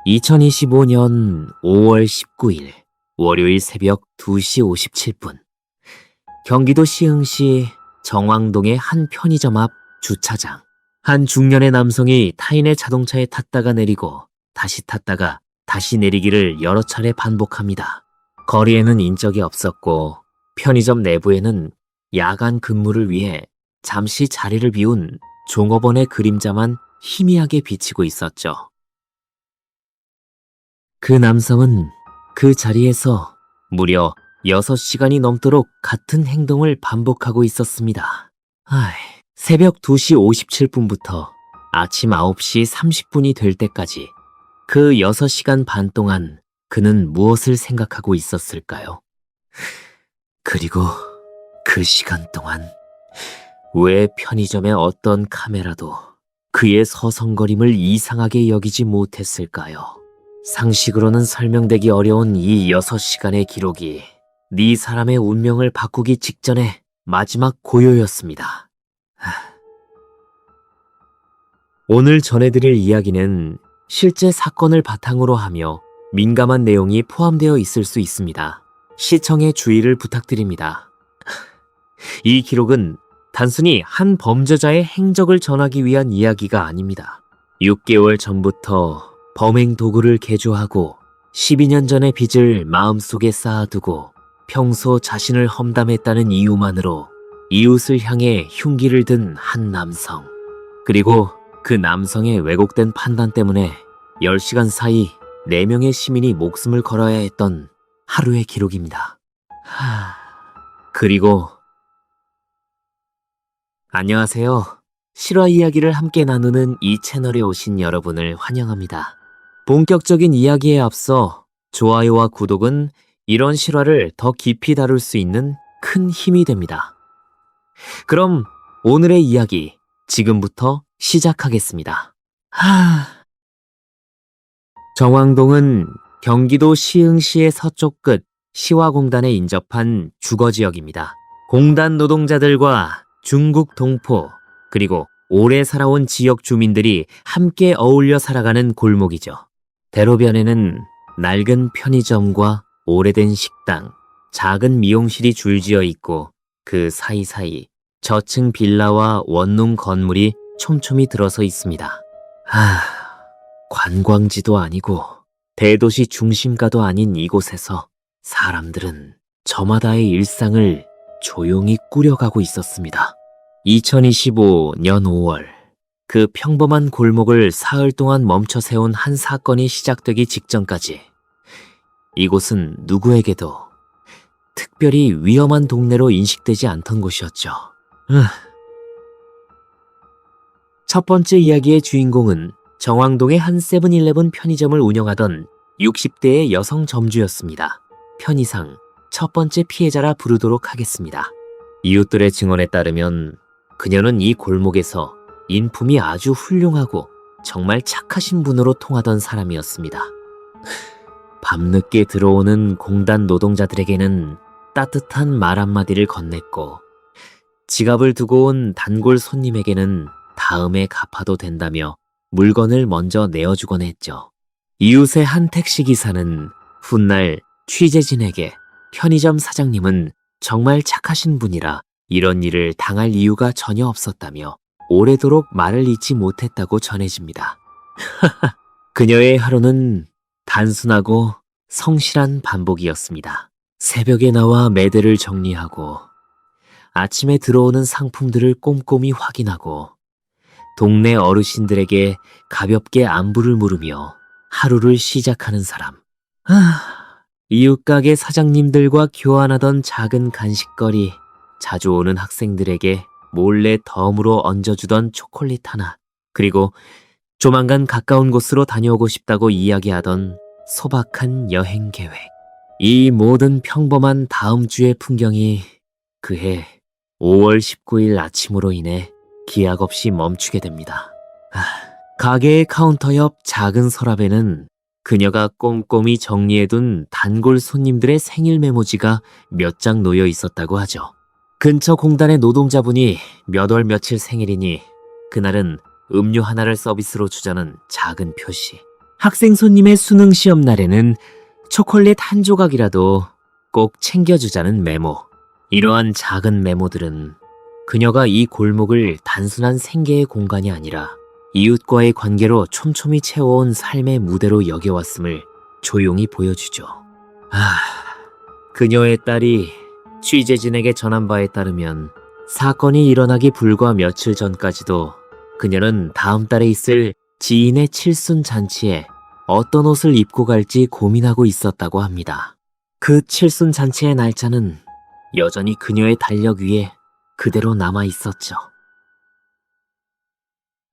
2025년 5월 19일 월요일 새벽 2시 57분 경기도 시흥시 정왕동의 한 편의점 앞 주차장. 한 중년의 남성이 타인의 자동차에 탔다가 내리고 다시 탔다가 다시 내리기를 여러 차례 반복합니다. 거리에는 인적이 없었고 편의점 내부에는 야간 근무를 위해 잠시 자리를 비운 종업원의 그림자만 희미하게 비치고 있었죠. 그 남성은 그 자리에서 무려 6시간이 넘도록 같은 행동을 반복하고 있었습니다. 새벽 2시 57분부터 아침 9시 30분이 될 때까지 그 6시간 반 동안 그는 무엇을 생각하고 있었을까요? 그리고 그 시간 동안 왜 편의점의 어떤 카메라도 그의 서성거림을 이상하게 여기지 못했을까요? 상식으로는 설명되기 어려운 이 6시간의 기록이 네 사람의 운명을 바꾸기 직전의 마지막 고요였습니다. 오늘 전해드릴 이야기는 실제 사건을 바탕으로 하며 민감한 내용이 포함되어 있을 수 있습니다. 시청에 주의를 부탁드립니다. 이 기록은 단순히 한 범죄자의 행적을 전하기 위한 이야기가 아닙니다. 6개월 전부터 범행 도구를 개조하고 12년 전의 빚을 마음속에 쌓아두고 평소 자신을 험담했다는 이유만으로 이웃을 향해 흉기를 든 한 남성. 그리고 그 남성의 왜곡된 판단 때문에 10시간 사이 4명의 시민이 목숨을 걸어야 했던 하루의 기록입니다. 그리고 안녕하세요. 실화 이야기를 함께 나누는 이 채널에 오신 여러분을 환영합니다. 본격적인 이야기에 앞서 좋아요와 구독은 이런 실화를 더 깊이 다룰 수 있는 큰 힘이 됩니다. 그럼 오늘의 이야기 지금부터 시작하겠습니다. 정왕동은 경기도 시흥시의 서쪽 끝 시화공단에 인접한 주거지역입니다. 공단 노동자들과 중국 동포 그리고 오래 살아온 지역 주민들이 함께 어울려 살아가는 골목이죠. 대로변에는 낡은 편의점과 오래된 식당, 작은 미용실이 줄지어 있고 그 사이사이 저층 빌라와 원룸 건물이 촘촘히 들어서 있습니다. 관광지도 아니고 대도시 중심가도 아닌 이곳에서 사람들은 저마다의 일상을 조용히 꾸려가고 있었습니다. 2025년 5월 그 평범한 골목을 사흘 동안 멈춰 세운 한 사건이 시작되기 직전까지 이곳은 누구에게도 특별히 위험한 동네로 인식되지 않던 곳이었죠. 첫 번째 이야기의 주인공은 정왕동의 한 세븐일레븐 편의점을 운영하던 60대의 여성 점주였습니다. 편의상 첫 번째 피해자라 부르도록 하겠습니다. 이웃들의 증언에 따르면 그녀는 이 골목에서 인품이 아주 훌륭하고 정말 착하신 분으로 통하던 사람이었습니다. 밤늦게 들어오는 공단 노동자들에게는 따뜻한 말 한마디를 건넸고 지갑을 두고 온 단골 손님에게는 다음에 갚아도 된다며 물건을 먼저 내어주곤 했죠. 이웃의 한 택시기사는 훗날 취재진에게 편의점 사장님은 정말 착하신 분이라 이런 일을 당할 이유가 전혀 없었다며 오래도록 말을 잇지 못했다고 전해집니다. 그녀의 하루는 단순하고 성실한 반복이었습니다. 새벽에 나와 매대를 정리하고 아침에 들어오는 상품들을 꼼꼼히 확인하고 동네 어르신들에게 가볍게 안부를 물으며 하루를 시작하는 사람. 이웃 가게 사장님들과 교환하던 작은 간식거리, 자주 오는 학생들에게 몰래 덤으로 얹어주던 초콜릿 하나, 그리고 조만간 가까운 곳으로 다녀오고 싶다고 이야기하던 소박한 여행 계획. 이 모든 평범한 다음 주의 풍경이 그해 5월 19일 아침으로 인해 기약 없이 멈추게 됩니다. 가게의 카운터 옆 작은 서랍에는 그녀가 꼼꼼히 정리해둔 단골 손님들의 생일 메모지가 몇 장 놓여 있었다고 하죠. 근처 공단의 노동자분이 몇 월 며칠 생일이니 그날은 음료 하나를 서비스로 주자는 작은 표시. 학생 손님의 수능 시험 날에는 초콜릿 한 조각이라도 꼭 챙겨주자는 메모. 이러한 작은 메모들은 그녀가 이 골목을 단순한 생계의 공간이 아니라 이웃과의 관계로 촘촘히 채워온 삶의 무대로 여겨왔음을 조용히 보여주죠. 그녀의 딸이 취재진에게 전한 바에 따르면 사건이 일어나기 불과 며칠 전까지도 그녀는 다음 달에 있을 지인의 칠순 잔치에 어떤 옷을 입고 갈지 고민하고 있었다고 합니다. 그 칠순 잔치의 날짜는 여전히 그녀의 달력 위에 그대로 남아 있었죠.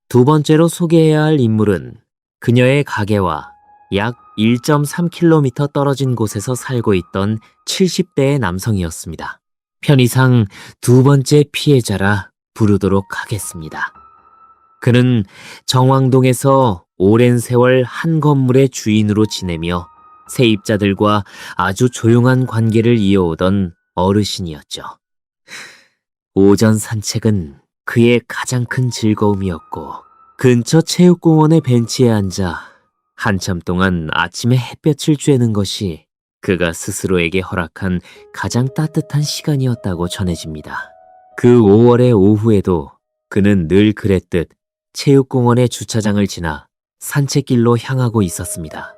두 번째로 소개해야 할 인물은 그녀의 가게와 약 1.3km 떨어진 곳에서 살고 있던 70대의 남성이었습니다. 편의상 두 번째 피해자라 부르도록 하겠습니다. 그는 정왕동에서 오랜 세월 한 건물의 주인으로 지내며 세입자들과 아주 조용한 관계를 이어오던 어르신이었죠. 오전 산책은 그의 가장 큰 즐거움이었고 근처 체육공원의 벤치에 앉아 한참 동안 아침에 햇볕을 쬐는 것이 그가 스스로에게 허락한 가장 따뜻한 시간이었다고 전해집니다. 그 5월의 오후에도 그는 늘 그랬듯 체육공원의 주차장을 지나 산책길로 향하고 있었습니다.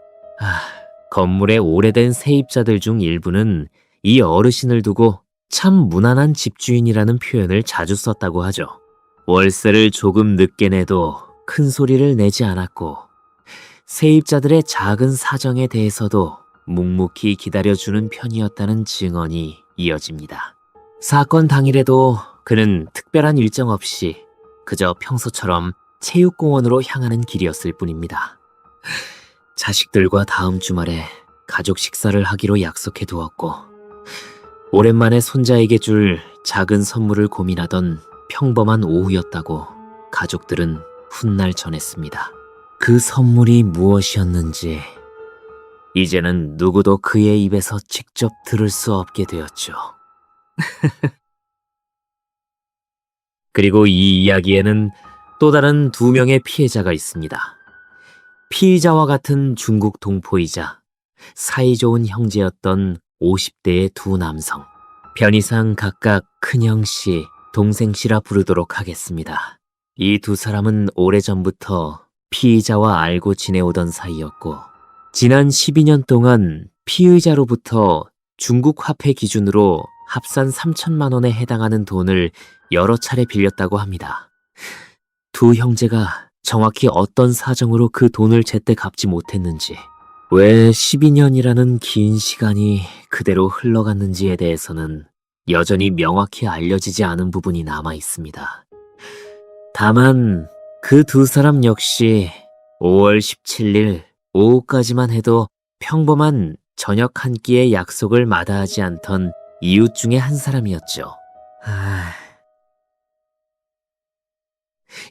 건물의 오래된 세입자들 중 일부는 이 어르신을 두고 참 무난한 집주인이라는 표현을 자주 썼다고 하죠. 월세를 조금 늦게 내도 큰 소리를 내지 않았고 세입자들의 작은 사정에 대해서도 묵묵히 기다려주는 편이었다는 증언이 이어집니다. 사건 당일에도 그는 특별한 일정 없이 그저 평소처럼 체육공원으로 향하는 길이었을 뿐입니다. 자식들과 다음 주말에 가족 식사를 하기로 약속해 두었고 오랜만에 손자에게 줄 작은 선물을 고민하던 평범한 오후였다고 가족들은 훗날 전했습니다. 그 선물이 무엇이었는지 이제는 누구도 그의 입에서 직접 들을 수 없게 되었죠. 그리고 이 이야기에는 또 다른 두 명의 피해자가 있습니다. 피의자와 같은 중국 동포이자 사이좋은 형제였던 50대의 두 남성. 편의상 각각 큰형씨, 동생씨라 부르도록 하겠습니다. 이 두 사람은 오래전부터 피의자와 알고 지내오던 사이였고 지난 12년 동안 피의자로부터 중국 화폐 기준으로 합산 3천만 원에 해당하는 돈을 여러 차례 빌렸다고 합니다. 두 형제가 정확히 어떤 사정으로 그 돈을 제때 갚지 못했는지, 왜 12년이라는 긴 시간이 그대로 흘러갔는지에 대해서는 여전히 명확히 알려지지 않은 부분이 남아 있습니다. 다만 그 두 사람 역시 5월 17일 오후까지만 해도 평범한 저녁 한 끼의 약속을 마다하지 않던 이웃 중에 한 사람이었죠.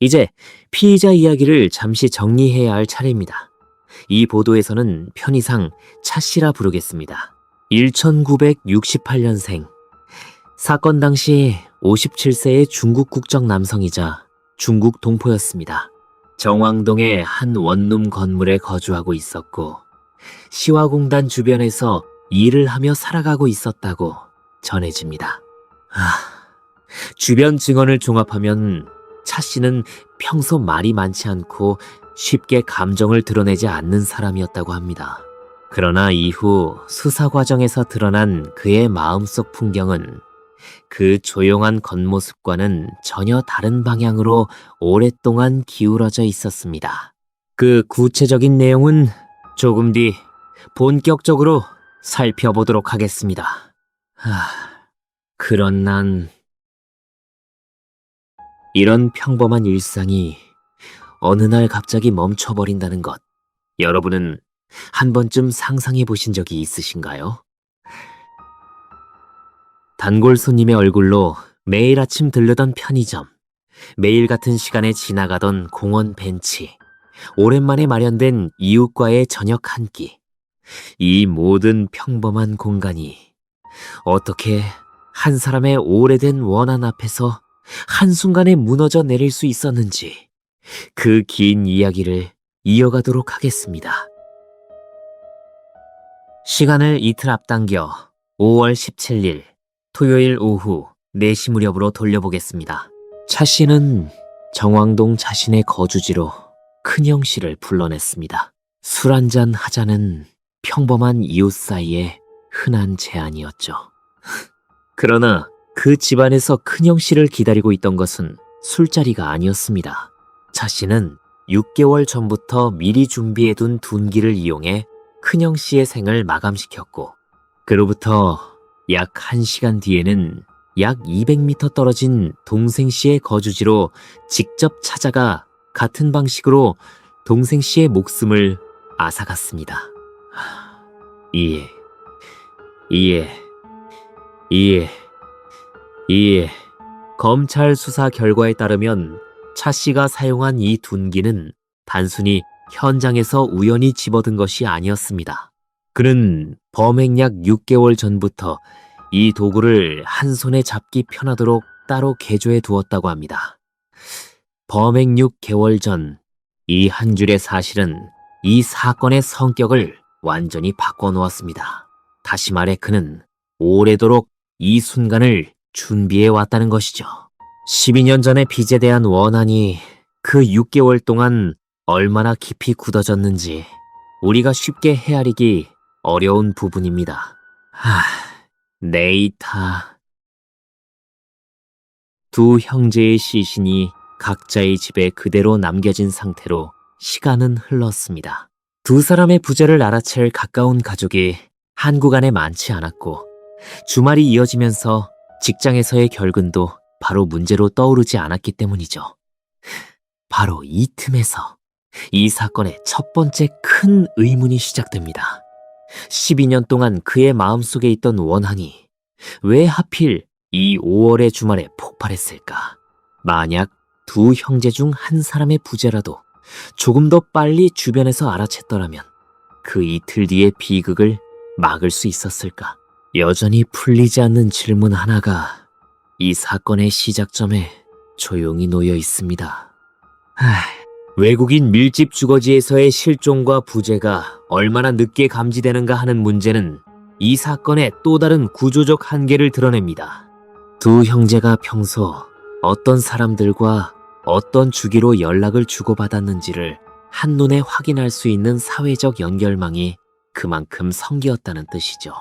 이제 피의자 이야기를 잠시 정리해야 할 차례입니다. 이 보도에서는 편의상 차씨라 부르겠습니다. 1968년생. 사건 당시 57세의 중국 국적 남성이자 중국 동포였습니다. 정왕동의 한 원룸 건물에 거주하고 있었고 시화공단 주변에서 일을 하며 살아가고 있었다고 전해집니다. 주변 증언을 종합하면 차 씨는 평소 말이 많지 않고 쉽게 감정을 드러내지 않는 사람이었다고 합니다. 그러나 이후 수사 과정에서 드러난 그의 마음속 풍경은 그 조용한 겉모습과는 전혀 다른 방향으로 오랫동안 기울어져 있었습니다. 그 구체적인 내용은 조금 뒤 본격적으로 살펴보도록 하겠습니다. 그런 난 이런 평범한 일상이 어느 날 갑자기 멈춰버린다는 것, 여러분은 한 번쯤 상상해 보신 적이 있으신가요? 단골 손님의 얼굴로 매일 아침 들르던 편의점, 매일 같은 시간에 지나가던 공원 벤치, 오랜만에 마련된 이웃과의 저녁 한 끼. 이 모든 평범한 공간이 어떻게 한 사람의 오래된 원한 앞에서 한순간에 무너져 내릴 수 있었는지, 그 긴 이야기를 이어가도록 하겠습니다. 시간을 이틀 앞당겨 5월 17일 토요일 오후 4시 무렵으로 돌려보겠습니다. 차 씨는 정왕동 자신의 거주지로 큰형 씨를 불러냈습니다. 술 한잔 하자는 평범한 이웃 사이의 흔한 제안이었죠. 그러나 그 집안에서 큰형 씨를 기다리고 있던 것은 술자리가 아니었습니다. 차 씨는 6개월 전부터 미리 준비해둔 둔기를 이용해 큰형 씨의 생을 마감시켰고, 그로부터 약 1시간 뒤에는 약 200m 떨어진 동생 씨의 거주지로 직접 찾아가 같은 방식으로 동생 씨의 목숨을 앗아갔습니다. 검찰 수사 결과에 따르면 차 씨가 사용한 이 둔기는 단순히 현장에서 우연히 집어든 것이 아니었습니다. 그는 범행 약 6개월 전부터 이 도구를 한 손에 잡기 편하도록 따로 개조해 두었다고 합니다. 범행 6개월 전, 이 한 줄의 사실은 이 사건의 성격을 완전히 바꿔놓았습니다. 다시 말해 그는 오래도록 이 순간을 준비해 왔다는 것이죠. 12년 전의 빚에 대한 원한이 그 6개월 동안 얼마나 깊이 굳어졌는지 우리가 쉽게 헤아리기 어려운 부분입니다. 네이타. 두 형제의 시신이 각자의 집에 그대로 남겨진 상태로 시간은 흘렀습니다. 두 사람의 부재를 알아챌 가까운 가족이 한국 안에 많지 않았고, 주말이 이어지면서 직장에서의 결근도 바로 문제로 떠오르지 않았기 때문이죠. 바로 이 틈에서 이 사건의 첫 번째 큰 의문이 시작됩니다. 12년 동안 그의 마음속에 있던 원한이 왜 하필 이 5월의 주말에 폭발했을까? 만약 두 형제 중 한 사람의 부재라도 조금 더 빨리 주변에서 알아챘더라면 그 이틀 뒤의 비극을 막을 수 있었을까? 여전히 풀리지 않는 질문 하나가 이 사건의 시작점에 조용히 놓여 있습니다. 외국인 밀집 주거지에서의 실종과 부재가 얼마나 늦게 감지되는가 하는 문제는 이 사건의 또 다른 구조적 한계를 드러냅니다. 두 형제가 평소 어떤 사람들과 어떤 주기로 연락을 주고받았는지를 한눈에 확인할 수 있는 사회적 연결망이 그만큼 성기었다는 뜻이죠.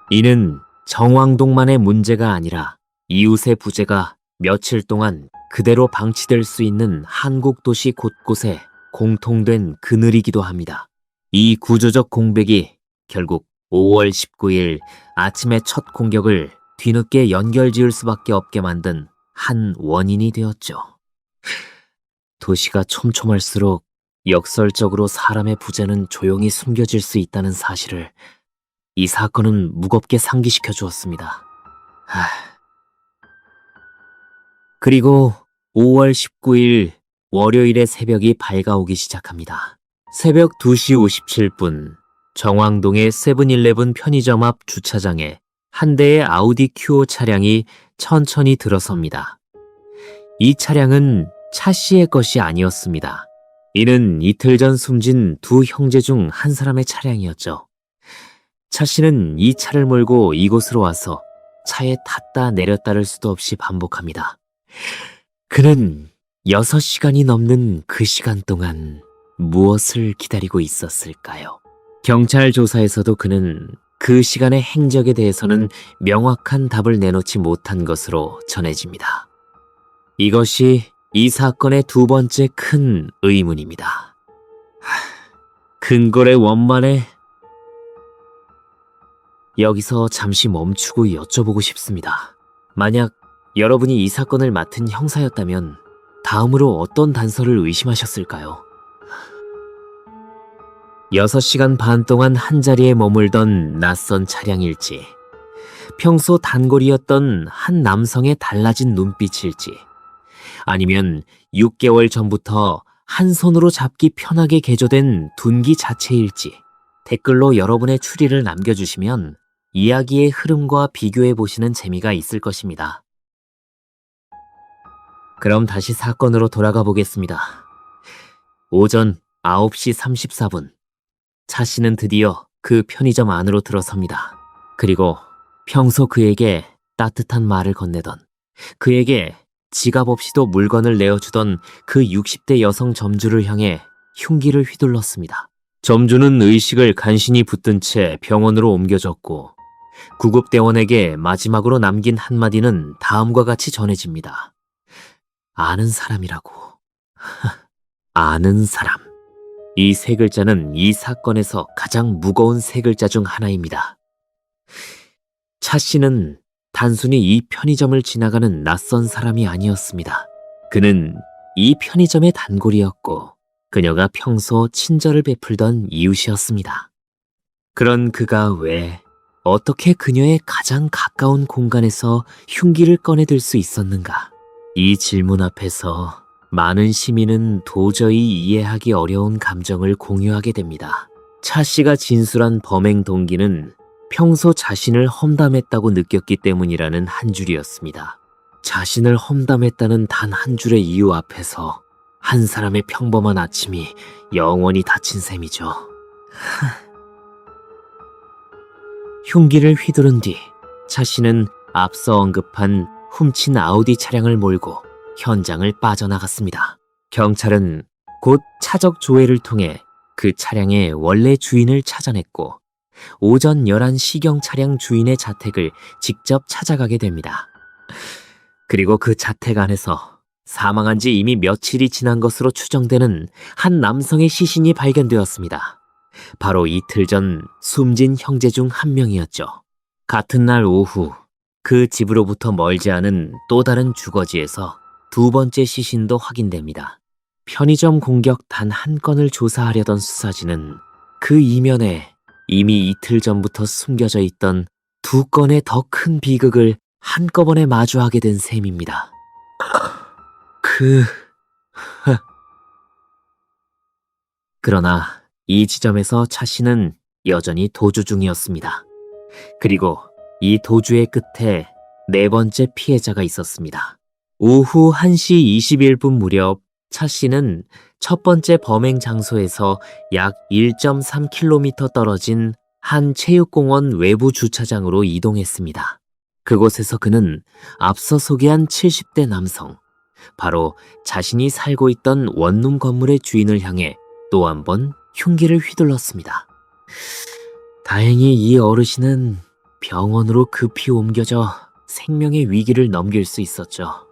이는 정왕동만의 문제가 아니라 이웃의 부재가 며칠 동안 그대로 방치될 수 있는 한국 도시 곳곳에 공통된 그늘이기도 합니다. 이 구조적 공백이 결국 5월 19일 아침의 첫 공격을 뒤늦게 연결지을 수밖에 없게 만든 한 원인이 되었죠. 도시가 촘촘할수록 역설적으로 사람의 부재는 조용히 숨겨질 수 있다는 사실을 이 사건은 무겁게 상기시켜 주었습니다. 그리고 5월 19일 월요일의 새벽이 밝아오기 시작합니다. 새벽 2시 57분 정왕동의 세븐일레븐 편의점 앞 주차장에 한 대의 아우디 Q5 차량이 천천히 들어섭니다. 이 차량은 차 씨의 것이 아니었습니다. 이는 이틀 전 숨진 두 형제 중 한 사람의 차량이었죠. 차 씨는 이 차를 몰고 이곳으로 와서 차에 탔다 내렸다를 수도 없이 반복합니다. 그는 6시간이 넘는 그 시간 동안 무엇을 기다리고 있었을까요? 경찰 조사에서도 그는 그 시간의 행적에 대해서는 명확한 답을 내놓지 못한 것으로 전해집니다. 이것이 이 사건의 두 번째 큰 의문입니다. 근거의 원만해. 여기서 잠시 멈추고 여쭤보고 싶습니다. 만약 여러분이 이 사건을 맡은 형사였다면 다음으로 어떤 단서를 의심하셨을까요? 6시간 반 동안 한자리에 머물던 낯선 차량일지, 평소 단골이었던 한 남성의 달라진 눈빛일지, 아니면 6개월 전부터 한 손으로 잡기 편하게 개조된 둔기 자체일지, 댓글로 여러분의 추리를 남겨주시면 이야기의 흐름과 비교해보시는 재미가 있을 것입니다. 그럼 다시 사건으로 돌아가 보겠습니다. 오전 9시 34분. 차 씨는 드디어 그 편의점 안으로 들어섭니다. 그리고 평소 그에게 따뜻한 말을 건네던, 그에게 지갑 없이도 물건을 내어주던 그 60대 여성 점주를 향해 흉기를 휘둘렀습니다. 점주는 의식을 간신히 붙든 채 병원으로 옮겨졌고, 구급대원에게 마지막으로 남긴 한마디는 다음과 같이 전해집니다. 아는 사람이라고. 아는 사람. 이 세 글자는 이 사건에서 가장 무거운 세 글자 중 하나입니다. 차 씨는 단순히 이 편의점을 지나가는 낯선 사람이 아니었습니다. 그는 이 편의점의 단골이었고, 그녀가 평소 친절을 베풀던 이웃이었습니다. 그런 그가 왜, 어떻게 그녀의 가장 가까운 공간에서 흉기를 꺼내들 수 있었는가? 이 질문 앞에서 많은 시민은 도저히 이해하기 어려운 감정을 공유하게 됩니다. 차 씨가 진술한 범행 동기는 평소 자신을 험담했다고 느꼈기 때문이라는 한 줄이었습니다. 자신을 험담했다는 단 한 줄의 이유 앞에서 한 사람의 평범한 아침이 영원히 닫힌 셈이죠. 흉기를 휘두른 뒤 차 씨는 앞서 언급한 훔친 아우디 차량을 몰고 현장을 빠져나갔습니다. 경찰은 곧 차적 조회를 통해 그 차량의 원래 주인을 찾아냈고, 오전 11시경 차량 주인의 자택을 직접 찾아가게 됩니다. 그리고 그 자택 안에서 사망한 지 이미 며칠이 지난 것으로 추정되는 한 남성의 시신이 발견되었습니다. 바로 이틀 전 숨진 형제 중 한 명이었죠. 같은 날 오후 그 집으로부터 멀지 않은 또 다른 주거지에서 두 번째 시신도 확인됩니다. 편의점 공격 단 한 건을 조사하려던 수사진은 그 이면에 이미 이틀 전부터 숨겨져 있던 두 건의 더 큰 비극을 한꺼번에 마주하게 된 셈입니다. 그러나 이 지점에서 차 씨는 여전히 도주 중이었습니다. 그리고 이 도주의 끝에 네 번째 피해자가 있었습니다. 오후 1시 21분 무렵 차 씨는 첫 번째 범행 장소에서 약 1.3km 떨어진 한 체육공원 외부 주차장으로 이동했습니다. 그곳에서 그는 앞서 소개한 70대 남성, 바로 자신이 살고 있던 원룸 건물의 주인을 향해 또 한 번 흉기를 휘둘렀습니다. 다행히 이 어르신은 병원으로 급히 옮겨져 생명의 위기를 넘길 수 있었죠.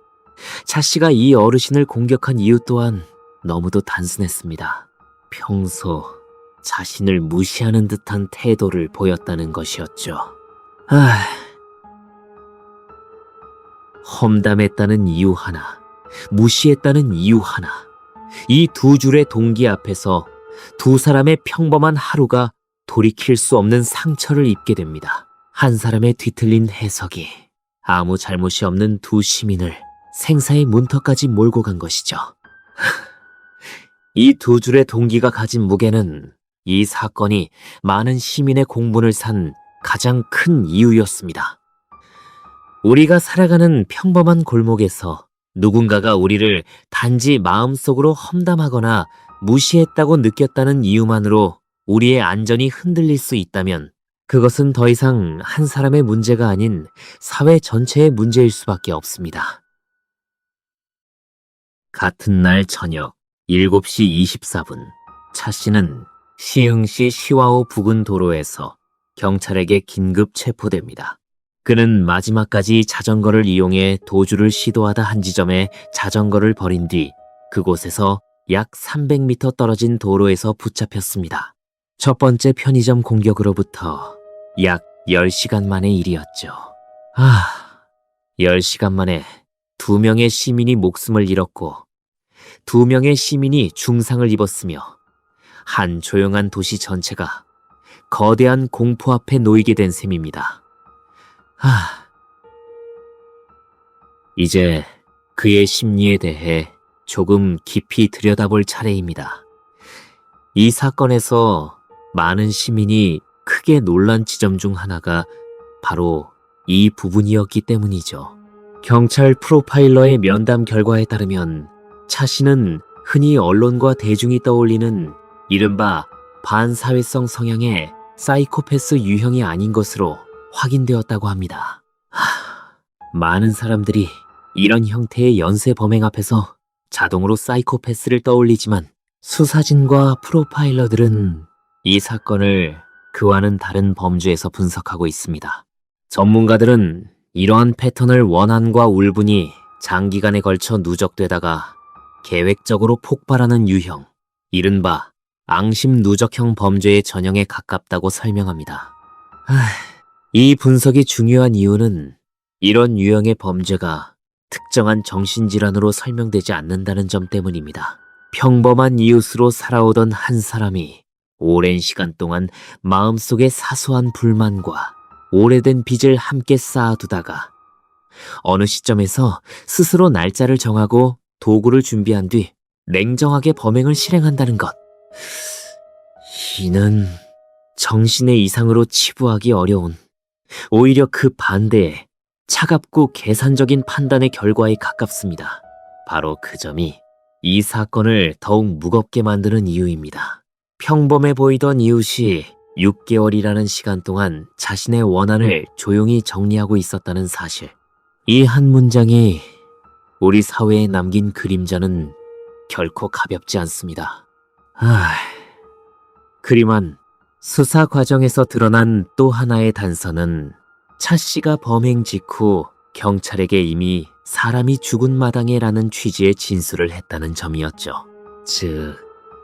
차 씨가 이 어르신을 공격한 이유 또한 너무도 단순했습니다. 평소 자신을 무시하는 듯한 태도를 보였다는 것이었죠. 험담했다는 이유 하나, 무시했다는 이유 하나, 이 두 줄의 동기 앞에서 두 사람의 평범한 하루가 돌이킬 수 없는 상처를 입게 됩니다. 한 사람의 뒤틀린 해석이 아무 잘못이 없는 두 시민을 생사의 문턱까지 몰고 간 것이죠. 이 두 줄의 동기가 가진 무게는 이 사건이 많은 시민의 공분을 산 가장 큰 이유였습니다. 우리가 살아가는 평범한 골목에서 누군가가 우리를 단지 마음속으로 험담하거나 무시했다고 느꼈다는 이유만으로 우리의 안전이 흔들릴 수 있다면 그것은 더 이상 한 사람의 문제가 아닌 사회 전체의 문제일 수밖에 없습니다. 같은 날 저녁 7시 24분, 차 씨는 시흥시 시와오 부근 도로에서 경찰에게 긴급 체포됩니다. 그는 마지막까지 자전거를 이용해 도주를 시도하다 한 지점에 자전거를 버린 뒤 그곳에서 약 300m 떨어진 도로에서 붙잡혔습니다. 첫 번째 편의점 공격으로부터 약 10시간 만의 일이었죠. 10시간 만에 2명의 시민이 목숨을 잃었고 2명의 시민이 중상을 입었으며 한 조용한 도시 전체가 거대한 공포 앞에 놓이게 된 셈입니다. 이제 그의 심리에 대해 조금 깊이 들여다볼 차례입니다. 이 사건에서 많은 시민이 크게 놀란 지점 중 하나가 바로 이 부분이었기 때문이죠. 경찰 프로파일러의 면담 결과에 따르면 차 씨는 흔히 언론과 대중이 떠올리는 이른바 반사회성 성향의 사이코패스 유형이 아닌 것으로 확인되었다고 합니다. 많은 사람들이 이런 형태의 연쇄 범행 앞에서 자동으로 사이코패스를 떠올리지만 수사진과 프로파일러들은 이 사건을 그와는 다른 범주에서 분석하고 있습니다. 전문가들은 이러한 패턴을 원한과 울분이 장기간에 걸쳐 누적되다가 계획적으로 폭발하는 유형, 이른바 앙심 누적형 범죄의 전형에 가깝다고 설명합니다. 이 분석이 중요한 이유는 이런 유형의 범죄가 특정한 정신질환으로 설명되지 않는다는 점 때문입니다. 평범한 이웃으로 살아오던 한 사람이 오랜 시간 동안 마음속에 사소한 불만과 오래된 빚을 함께 쌓아두다가 어느 시점에서 스스로 날짜를 정하고 도구를 준비한 뒤 냉정하게 범행을 실행한다는 것. 이는 정신의 이상으로 치부하기 어려운, 오히려 그 반대에 차갑고 계산적인 판단의 결과에 가깝습니다. 바로 그 점이 이 사건을 더욱 무겁게 만드는 이유입니다. 평범해 보이던 이웃이 6개월이라는 시간 동안 자신의 원한을 조용히 정리하고 있었다는 사실. 이 한 문장이 우리 사회에 남긴 그림자는 결코 가볍지 않습니다. 그리만 수사 과정에서 드러난 또 하나의 단서는 차 씨가 범행 직후 경찰에게 이미 사람이 죽은 마당에라는 취지의 진술을 했다는 점이었죠. 즉,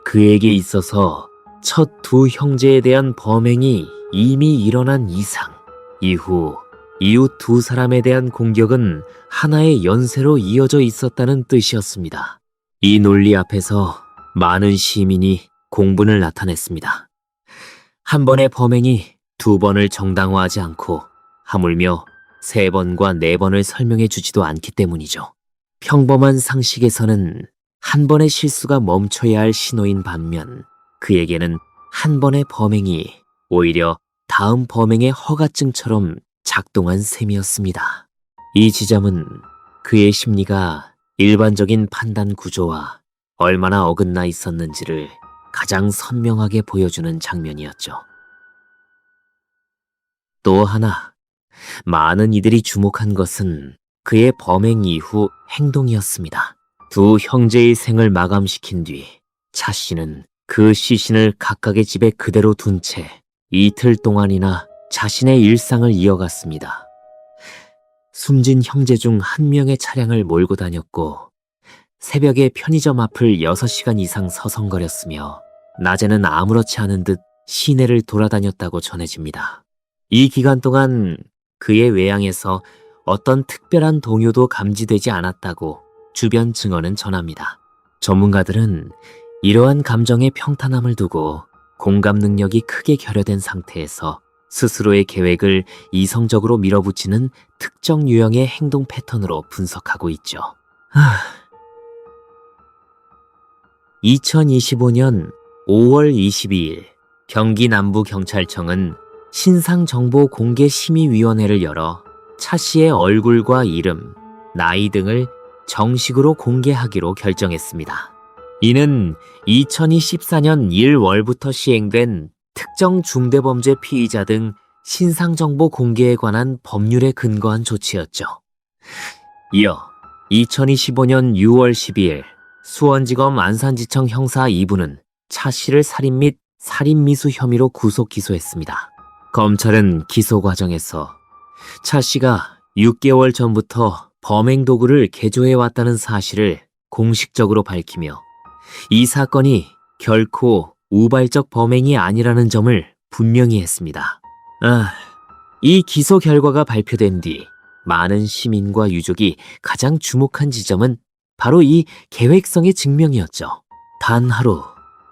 그에게 있어서 첫 두 형제에 대한 범행이 이미 일어난 이상, 이후 이웃 두 사람에 대한 공격은 하나의 연쇄로 이어져 있었다는 뜻이었습니다. 이 논리 앞에서 많은 시민이 공분을 나타냈습니다. 한 번의 범행이 두 번을 정당화하지 않고 하물며 3번과 4번을 설명해 주지도 않기 때문이죠. 평범한 상식에서는 한 번의 실수가 멈춰야 할 신호인 반면 그에게는 한 번의 범행이 오히려 다음 범행의 허가증처럼 작동한 셈이었습니다. 이 지점은 그의 심리가 일반적인 판단 구조와 얼마나 어긋나 있었는지를 가장 선명하게 보여주는 장면이었죠. 또 하나, 많은 이들이 주목한 것은 그의 범행 이후 행동이었습니다. 두 형제의 생을 마감시킨 뒤 차 씨는 그 시신을 각각의 집에 그대로 둔 채 이틀 동안이나 자신의 일상을 이어갔습니다. 숨진 형제 중 한 명의 차량을 몰고 다녔고 새벽에 편의점 앞을 6시간 이상 서성거렸으며 낮에는 아무렇지 않은 듯 시내를 돌아다녔다고 전해집니다. 이 기간 동안 그의 외양에서 어떤 특별한 동요도 감지되지 않았다고 주변 증언은 전합니다. 전문가들은 이러한 감정의 평탄함을 두고 공감 능력이 크게 결여된 상태에서 스스로의 계획을 이성적으로 밀어붙이는 특정 유형의 행동 패턴으로 분석하고 있죠. 2025년 5월 22일 경기 남부경찰청은 신상정보공개심의위원회를 열어 차 씨의 얼굴과 이름, 나이 등을 정식으로 공개하기로 결정했습니다. 이는 2014년 1월부터 시행된 특정 중대범죄 피의자 등 신상정보 공개에 관한 법률에 근거한 조치였죠. 이어 2025년 6월 12일 수원지검 안산지청 형사 2부는 차 씨를 살인 및 살인미수 혐의로 구속 기소했습니다. 검찰은 기소 과정에서 차 씨가 6개월 전부터 범행 도구를 개조해왔다는 사실을 공식적으로 밝히며 이 사건이 결코 우발적 범행이 아니라는 점을 분명히 했습니다. 이 기소 결과가 발표된 뒤 많은 시민과 유족이 가장 주목한 지점은 바로 이 계획성의 증명이었죠. 단 하루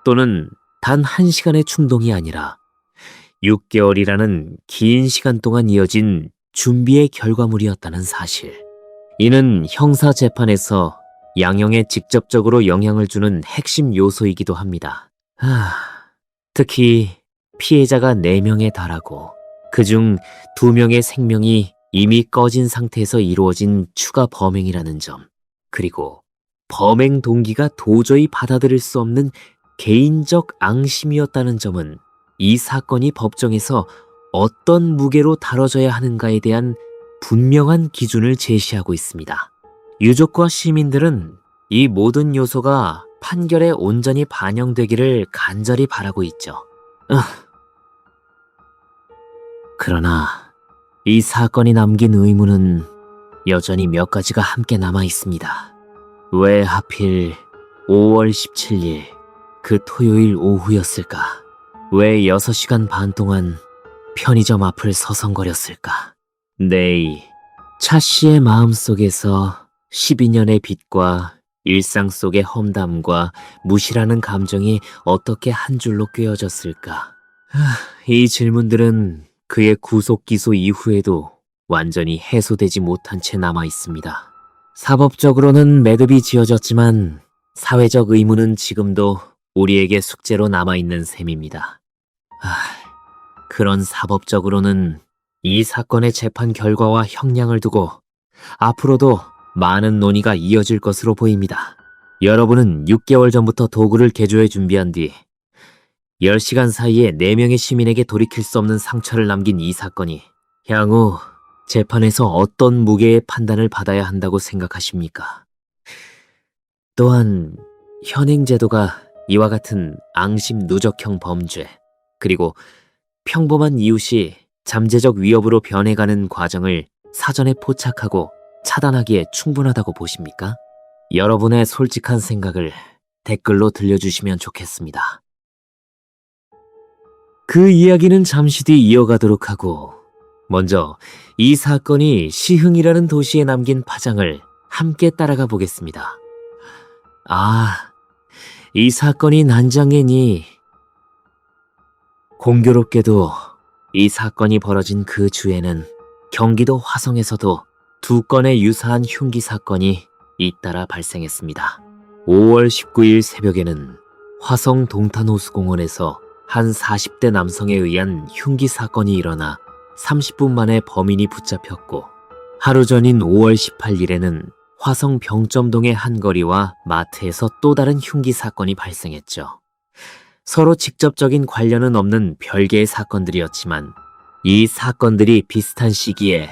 또는 단 1시간의 충동이 아니라 6개월이라는 긴 시간 동안 이어진 준비의 결과물이었다는 사실. 이는 형사재판에서 양형에 직접적으로 영향을 주는 핵심 요소이기도 합니다. 특히 피해자가 4명에 달하고 그중 2명의 생명이 이미 꺼진 상태에서 이루어진 추가 범행이라는 점, 그리고 범행 동기가 도저히 받아들일 수 없는 개인적 앙심이었다는 점은 이 사건이 법정에서 어떤 무게로 다뤄져야 하는가에 대한 분명한 기준을 제시하고 있습니다. 유족과 시민들은 이 모든 요소가 판결에 온전히 반영되기를 간절히 바라고 있죠. 그러나 이 사건이 남긴 의문은 여전히 몇 가지가 함께 남아 있습니다. 왜 하필 5월 17일 그 토요일 오후였을까? 왜 6시간 반 동안 편의점 앞을 서성거렸을까? 네이, 차 씨의 마음속에서 12년의 빚과 일상 속의 험담과 무시라는 감정이 어떻게 한 줄로 꿰어졌을까? 이 질문들은 그의 구속 기소 이후에도 완전히 해소되지 못한 채 남아 있습니다. 사법적으로는 매듭이 지어졌지만 사회적 의무는 지금도 우리에게 숙제로 남아있는 셈입니다. 그런 사법적으로는 이 사건의 재판 결과와 형량을 두고 앞으로도 많은 논의가 이어질 것으로 보입니다. 여러분은 6개월 전부터 도구를 개조해 준비한 뒤 10시간 사이에 4명의 시민에게 돌이킬 수 없는 상처를 남긴 이 사건이 향후 재판에서 어떤 무게의 판단을 받아야 한다고 생각하십니까? 또한 현행 제도가 이와 같은 앙심 누적형 범죄, 그리고 평범한 이웃이 잠재적 위협으로 변해가는 과정을 사전에 포착하고 차단하기에 충분하다고 보십니까? 여러분의 솔직한 생각을 댓글로 들려주시면 좋겠습니다. 그 이야기는 잠시 뒤 이어가도록 하고, 먼저 이 사건이 시흥이라는 도시에 남긴 파장을 함께 따라가 보겠습니다. 이 사건이 난장애니 공교롭게도 이 사건이 벌어진 그 주에는 경기도 화성에서도 2건의 유사한 흉기 사건이 잇따라 발생했습니다. 5월 19일 새벽에는 화성 동탄호수공원에서 한 40대 남성에 의한 흉기 사건이 일어나 30분 만에 범인이 붙잡혔고, 하루 전인 5월 18일에는 화성 병점동의 한 거리와 마트에서 또 다른 흉기 사건이 발생했죠. 서로 직접적인 관련은 없는 별개의 사건들이었지만 이 사건들이 비슷한 시기에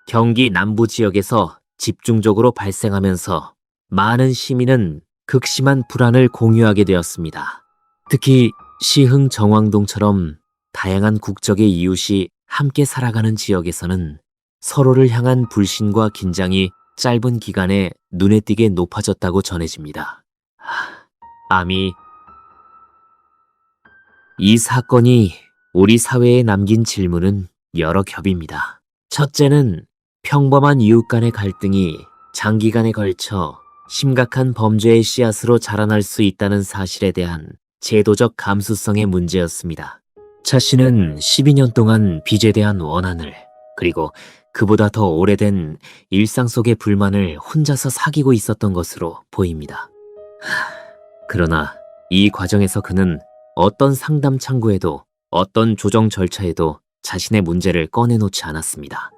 경기 남부 지역에서 집중적으로 발생하면서 많은 시민은 극심한 불안을 공유하게 되었습니다. 특히 시흥 정왕동처럼 다양한 국적의 이웃이 함께 살아가는 지역에서는 서로를 향한 불신과 긴장이 짧은 기간에 눈에 띄게 높아졌다고 전해집니다. 이 사건이 우리 사회에 남긴 질문은 여러 겹입니다. 첫째는 평범한 이웃 간의 갈등이 장기간에 걸쳐 심각한 범죄의 씨앗으로 자라날 수 있다는 사실에 대한 제도적 감수성의 문제였습니다. 차 씨는 12년 동안 빚에 대한 원한을, 그리고 그보다 더 오래된 일상 속의 불만을 혼자서 사귀고 있었던 것으로 보입니다. 그러나 이 과정에서 그는 어떤 상담 창구에도 어떤 조정 절차에도 자신의 문제를 꺼내놓지 않았습니다.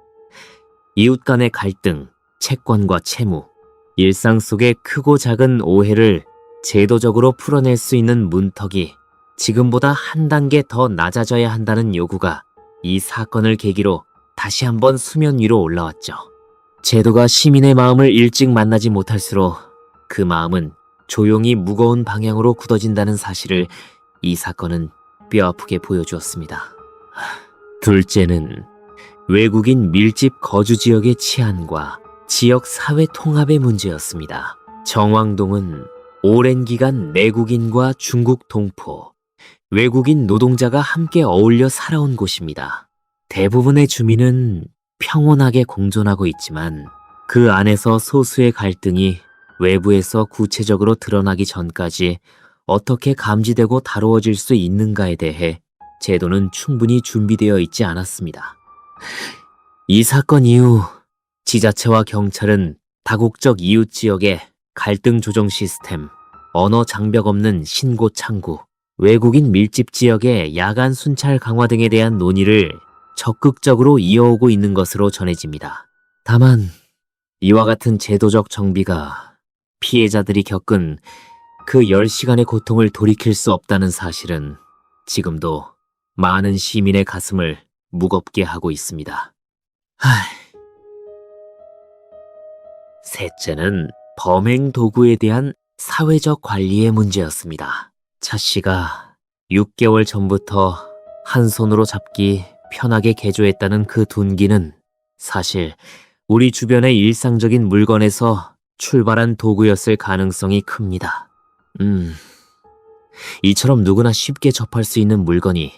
이웃 간의 갈등, 채권과 채무, 일상 속의 크고 작은 오해를 제도적으로 풀어낼 수 있는 문턱이 지금보다 한 단계 더 낮아져야 한다는 요구가 이 사건을 계기로 다시 한번 수면 위로 올라왔죠. 제도가 시민의 마음을 일찍 만나지 못할수록 그 마음은 조용히 무거운 방향으로 굳어진다는 사실을 이 사건은 뼈아프게 보여주었습니다. 둘째는 외국인 밀집 거주 지역의 치안과 지역 사회 통합의 문제였습니다. 정왕동은 오랜 기간 내국인과 중국 동포, 외국인 노동자가 함께 어울려 살아온 곳입니다. 대부분의 주민은 평온하게 공존하고 있지만 그 안에서 소수의 갈등이 외부에서 구체적으로 드러나기 전까지 어떻게 감지되고 다루어질 수 있는가에 대해 제도는 충분히 준비되어 있지 않았습니다. 이 사건 이후 지자체와 경찰은 다국적 이웃 지역의 갈등 조정 시스템, 언어 장벽 없는 신고 창구, 외국인 밀집 지역의 야간 순찰 강화 등에 대한 논의를 적극적으로 이어오고 있는 것으로 전해집니다. 다만 이와 같은 제도적 정비가 피해자들이 겪은 그 10시간의 고통을 돌이킬 수 없다는 사실은 지금도 많은 시민의 가슴을 무겁게 하고 있습니다. 셋째는 범행 도구에 대한 사회적 관리의 문제였습니다. 차 씨가 6개월 전부터 한 손으로 잡기 편하게 개조했다는 그 둔기는 사실 우리 주변의 일상적인 물건에서 출발한 도구였을 가능성이 큽니다. 이처럼 누구나 쉽게 접할 수 있는 물건이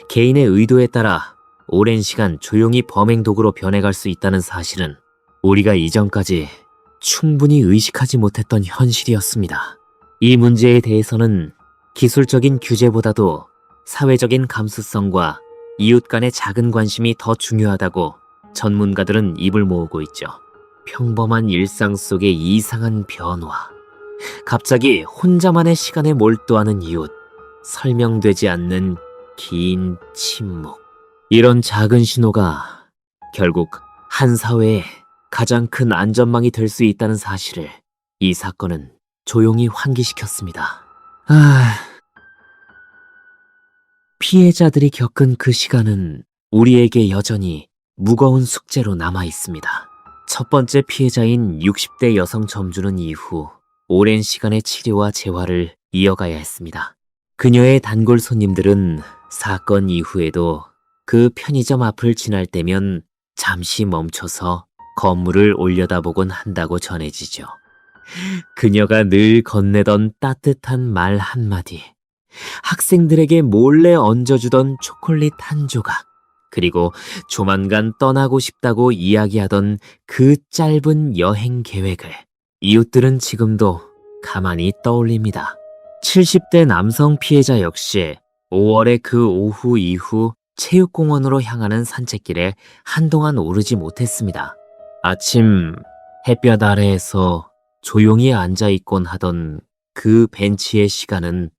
개인의 의도에 따라 오랜 시간 조용히 범행 도구로 변해갈 수 있다는 사실은 우리가 이전까지 충분히 의식하지 못했던 현실이었습니다. 이 문제에 대해서는 기술적인 규제보다도 사회적인 감수성과 이웃 간의 작은 관심이 더 중요하다고 전문가들은 입을 모으고 있죠. 평범한 일상 속의 이상한 변화, 갑자기 혼자만의 시간에 몰두하는 이웃, 설명되지 않는 긴 침묵. 이런 작은 신호가 결국 한 사회의 가장 큰 안전망이 될 수 있다는 사실을 이 사건은 조용히 환기시켰습니다. 피해자들이 겪은 그 시간은 우리에게 여전히 무거운 숙제로 남아 있습니다. 첫 번째 피해자인 60대 여성 점주는 이후 오랜 시간의 치료와 재활을 이어가야 했습니다. 그녀의 단골 손님들은 사건 이후에도 그 편의점 앞을 지날 때면 잠시 멈춰서 건물을 올려다보곤 한다고 전해지죠. 그녀가 늘 건네던 따뜻한 말 한마디, 학생들에게 몰래 얹어주던 초콜릿 한 조각, 그리고 조만간 떠나고 싶다고 이야기하던 그 짧은 여행 계획을 이웃들은 지금도 가만히 떠올립니다. 70대 남성 피해자 역시 5월의 그 오후 이후 체육공원으로 향하는 산책길에 한동안 오르지 못했습니다. 아침 햇볕 아래에서 조용히 앉아있곤 하던 그 벤치의 시간은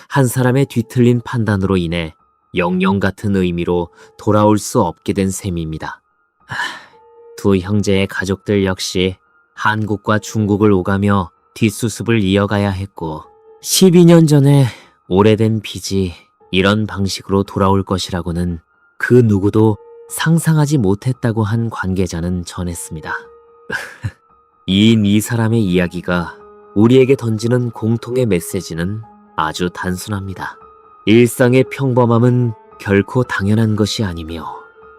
한 사람의 뒤틀린 판단으로 인해 영영 같은 의미로 돌아올 수 없게 된 셈입니다. 두 형제의 가족들 역시 한국과 중국을 오가며 뒷수습을 이어가야 했고 12년 전에 오래된 빚이 이런 방식으로 돌아올 것이라고는 그 누구도 상상하지 못했다고 한 관계자는 전했습니다. 이 사람의 이야기가 우리에게 던지는 공통의 메시지는 아주 단순합니다. 일상의 평범함은 결코 당연한 것이 아니며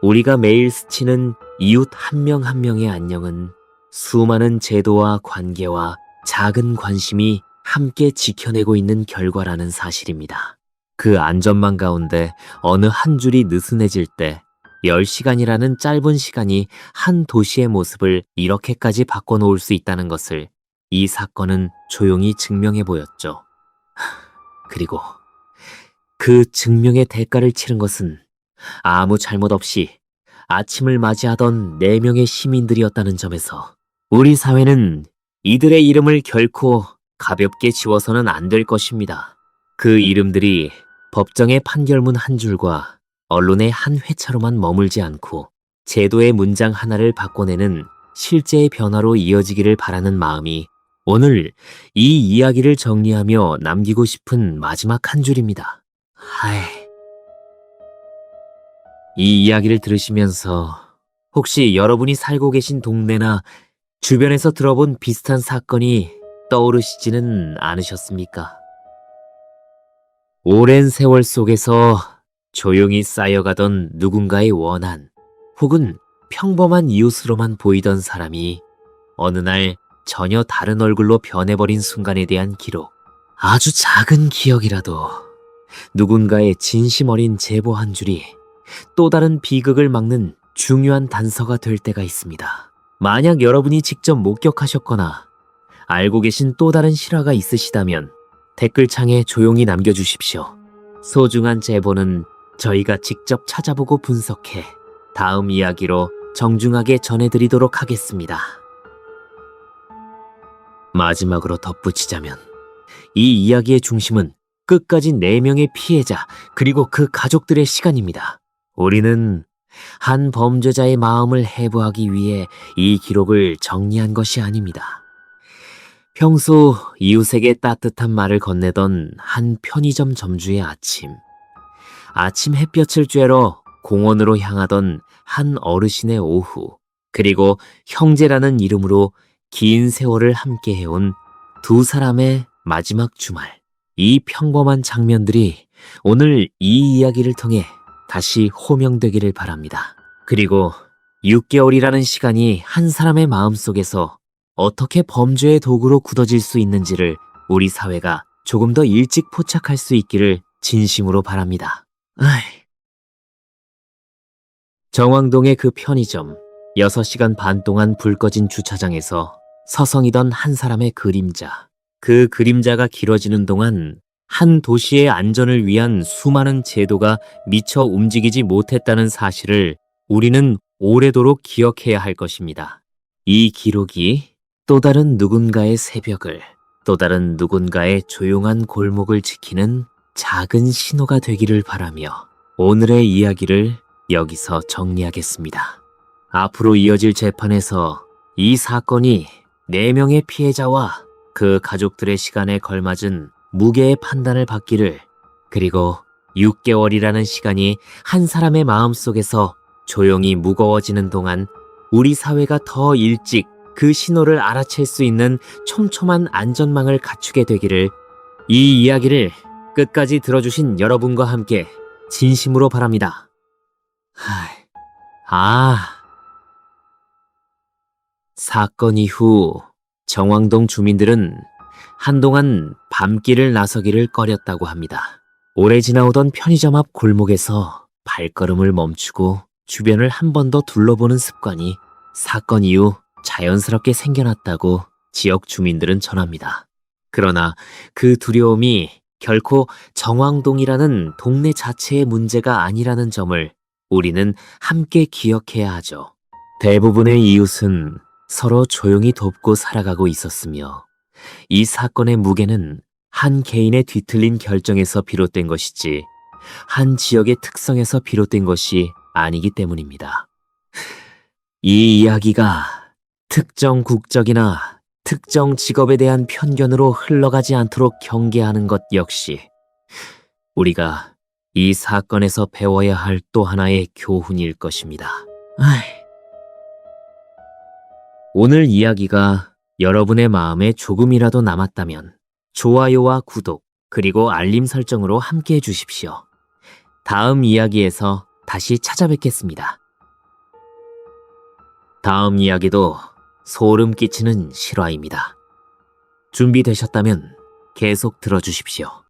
우리가 매일 스치는 이웃 한 명 한 명의 안녕은 수많은 제도와 관계와 작은 관심이 함께 지켜내고 있는 결과라는 사실입니다. 그 안전망 가운데 어느 한 줄이 느슨해질 때 10시간이라는 짧은 시간이 한 도시의 모습을 이렇게까지 바꿔놓을 수 있다는 것을 이 사건은 조용히 증명해 보였죠. 그리고 그 증명의 대가를 치른 것은 아무 잘못 없이 아침을 맞이하던 4명의 시민들이었다는 점에서 우리 사회는 이들의 이름을 결코 가볍게 지워서는 안 될 것입니다. 그 이름들이 법정의 판결문 한 줄과 언론의 한 회차로만 머물지 않고 제도의 문장 하나를 바꿔내는 실제의 변화로 이어지기를 바라는 마음이 오늘 이 이야기를 정리하며 남기고 싶은 마지막 한 줄입니다. 이 이야기를 들으시면서 혹시 여러분이 살고 계신 동네나 주변에서 들어본 비슷한 사건이 떠오르시지는 않으셨습니까? 오랜 세월 속에서 조용히 쌓여가던 누군가의 원한 혹은 평범한 이웃으로만 보이던 사람이 어느 날 전혀 다른 얼굴로 변해버린 순간에 대한 기록. 아주 작은 기억이라도 누군가의 진심 어린 제보 한 줄이 또 다른 비극을 막는 중요한 단서가 될 때가 있습니다. 만약 여러분이 직접 목격하셨거나 알고 계신 또 다른 실화가 있으시다면 댓글창에 조용히 남겨주십시오. 소중한 제보는 저희가 직접 찾아보고 분석해 다음 이야기로 정중하게 전해드리도록 하겠습니다. 마지막으로 덧붙이자면 이 이야기의 중심은 끝까지 4명의 피해자 그리고 그 가족들의 시간입니다. 우리는 한 범죄자의 마음을 해부하기 위해 이 기록을 정리한 것이 아닙니다. 평소 이웃에게 따뜻한 말을 건네던 한 편의점 점주의 아침. 아침 햇볕을 쬐러 공원으로 향하던 한 어르신의 오후. 그리고 형제라는 이름으로 긴 세월을 함께 해온 두 사람의 마지막 주말. 이 평범한 장면들이 오늘 이 이야기를 통해 다시 호명되기를 바랍니다. 그리고 6개월이라는 시간이 한 사람의 마음속에서 어떻게 범죄의 도구로 굳어질 수 있는지를 우리 사회가 조금 더 일찍 포착할 수 있기를 진심으로 바랍니다. 정왕동의 그 편의점, 6시간 반 동안 불 꺼진 주차장에서 서성이던 한 사람의 그림자. 그 그림자가 길어지는 동안 한 도시의 안전을 위한 수많은 제도가 미처 움직이지 못했다는 사실을 우리는 오래도록 기억해야 할 것입니다. 이 기록이 또 다른 누군가의 새벽을, 또 다른 누군가의 조용한 골목을 지키는 작은 신호가 되기를 바라며 오늘의 이야기를 여기서 정리하겠습니다. 앞으로 이어질 재판에서 이 사건이 4명의 피해자와 그 가족들의 시간에 걸맞은 무게의 판단을 받기를, 그리고 6개월이라는 시간이 한 사람의 마음속에서 조용히 무거워지는 동안 우리 사회가 더 일찍 그 신호를 알아챌 수 있는 촘촘한 안전망을 갖추게 되기를, 이 이야기를 끝까지 들어주신 여러분과 함께 진심으로 바랍니다. 사건 이후 정왕동 주민들은 한동안 밤길을 나서기를 꺼렸다고 합니다. 오래 지나오던 편의점 앞 골목에서 발걸음을 멈추고 주변을 한 번 더 둘러보는 습관이 사건 이후 자연스럽게 생겨났다고 지역 주민들은 전합니다. 그러나 그 두려움이 결코 정왕동이라는 동네 자체의 문제가 아니라는 점을 우리는 함께 기억해야 하죠. 대부분의 이웃은 서로 조용히 돕고 살아가고 있었으며, 이 사건의 무게는 한 개인의 뒤틀린 결정에서 비롯된 것이지 한 지역의 특성에서 비롯된 것이 아니기 때문입니다. 이 이야기가 특정 국적이나 특정 직업에 대한 편견으로 흘러가지 않도록 경계하는 것 역시 우리가 이 사건에서 배워야 할 또 하나의 교훈일 것입니다. 오늘 이야기가 여러분의 마음에 조금이라도 남았다면 좋아요와 구독, 그리고 알림 설정으로 함께 해주십시오. 다음 이야기에서 다시 찾아뵙겠습니다. 다음 이야기도 소름 끼치는 실화입니다. 준비되셨다면 계속 들어주십시오.